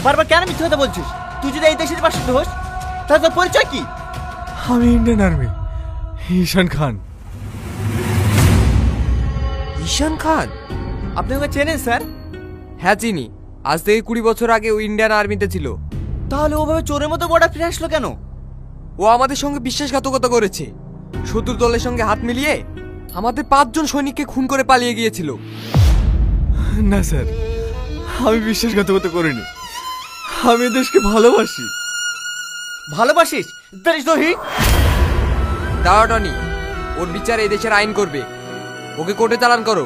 বারবার কেন মিথ্যে কথা বলছিস? তুই যদি এই দেশের বাসিন্দা হোস তাহলে তোর পরিচয় কি? আমি ইন্ডিয়ান আর্মি, ঈশান খান। ঈশান খান? আপনি ওকে চেনেন স্যার? হ্যাঁ চিনি, আজ থেকে 20 বছর আগে ও ইন্ডিয়ান আর্মিতে ছিল। তাহলে ওভাবে চোরের মতো বর্ডার ফিরে আসলো কেন? ও আমাদের সঙ্গে বিশ্বাসঘাতকতা করেছে, শত্রু দলের সঙ্গে হাত মিলিয়ে আমাদের 5 জন সৈনিককে খুন করে পালিয়ে গিয়েছিল। না স্যার, আমি বিশ্বাসঘাতকতা করিনি, আমি দেশকে ভালোবাসি। ভালোবাসিস? That is he. দাঁড়াও টনি, ওর বিচার এই দেশের আইন করবে। ওকে কোর্টে চালান করো।